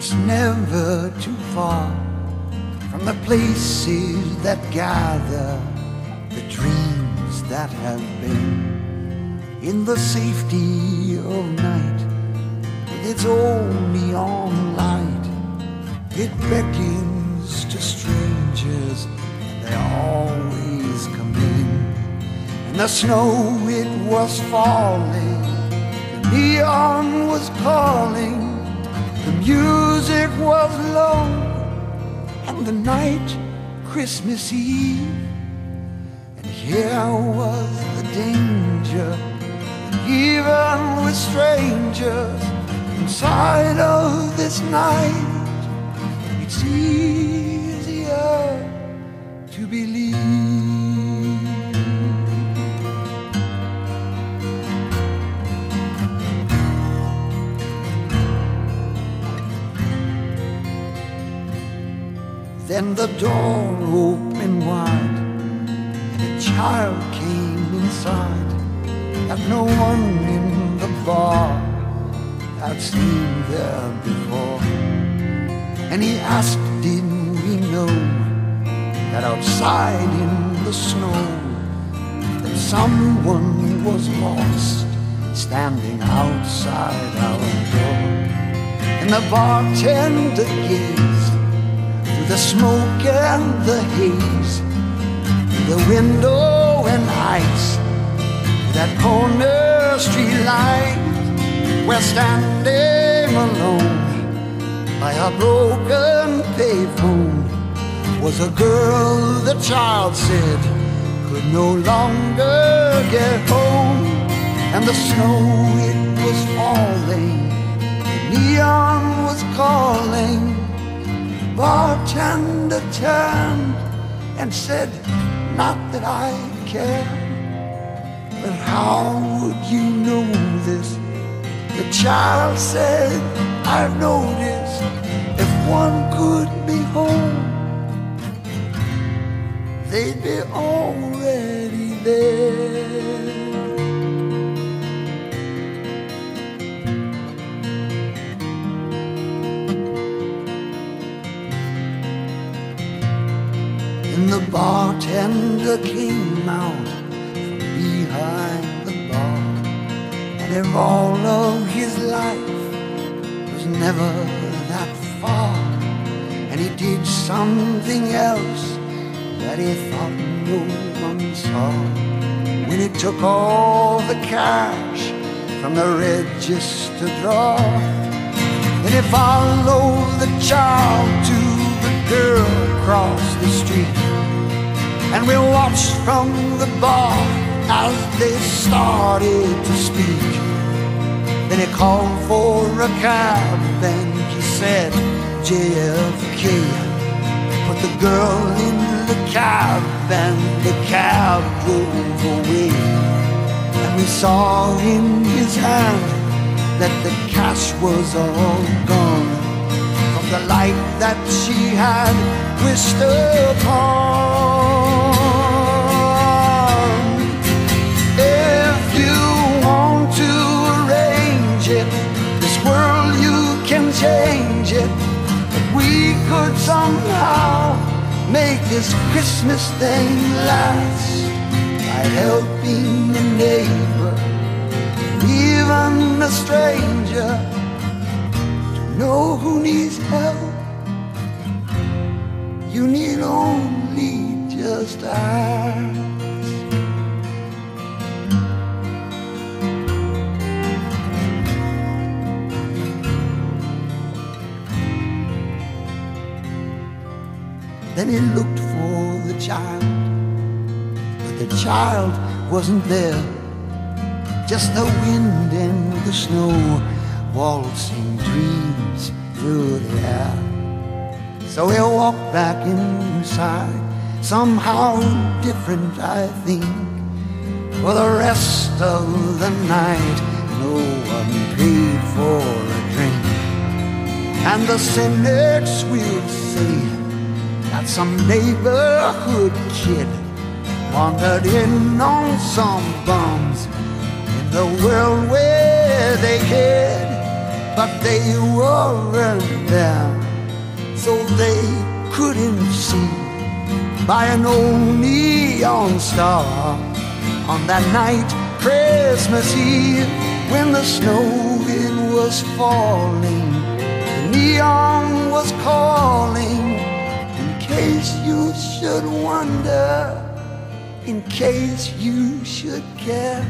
It's never too far from the places that gather the dreams that have been. In the safety of night, with its own neon light, it beckons to strangers, and they always come in. And the snow, it was falling, the neon was calling, the music was low, and the night, Christmas Eve. And here was the danger, even with strangers inside of this night, it's easier to believe. Then the door opened wide, and a child came inside that no one in the bar had seen there before. And he asked, didn't we know that outside in the snow that someone was lost standing outside our door? And the bartender gazed through the smoke and the haze, through the window and ice, that corner street light, where standing alone by a broken pavement was a girl the child said could no longer get home. And the snow, it was falling, the neon was calling. The bartender turned and said, not that I care, but how would you know this? The child said, I've noticed if one could be home, they'd be already there. And the bartender came out from behind the bar, and if all of his life was never that far, and he did something else that he thought no one saw, when he took all the cash from the register drawer, and he followed the child to the girl across the street, and we watched from the bar as they started to speak. Then he called for a cab and he said, JFK, put the girl in the cab, and the cab drove away. And we saw in his hand that the cash was all gone from the light that she had wished upon. If you want to arrange it, this world you can change it. If we could somehow make this Christmas thing last by helping a neighbor, even a stranger, to know who needs help, you need only just ask. Then he looked for the child, but the child wasn't there, just the wind and the snow waltzing dreams through the air. So he walked back inside, somehow different I think. For the rest of the night, no one paid for a drink. And the cynics will say that some neighborhood kid wandered in on some bums in the world where they hid. but they weren't there, so they couldn't see by an old neon star on that night, Christmas Eve, when the snow it was falling, the neon was calling. In case you should wonder, in case you should care,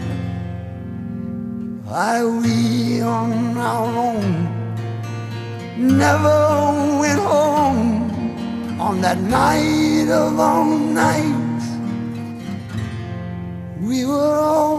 why we on our own never went home on that night of all nights. We were all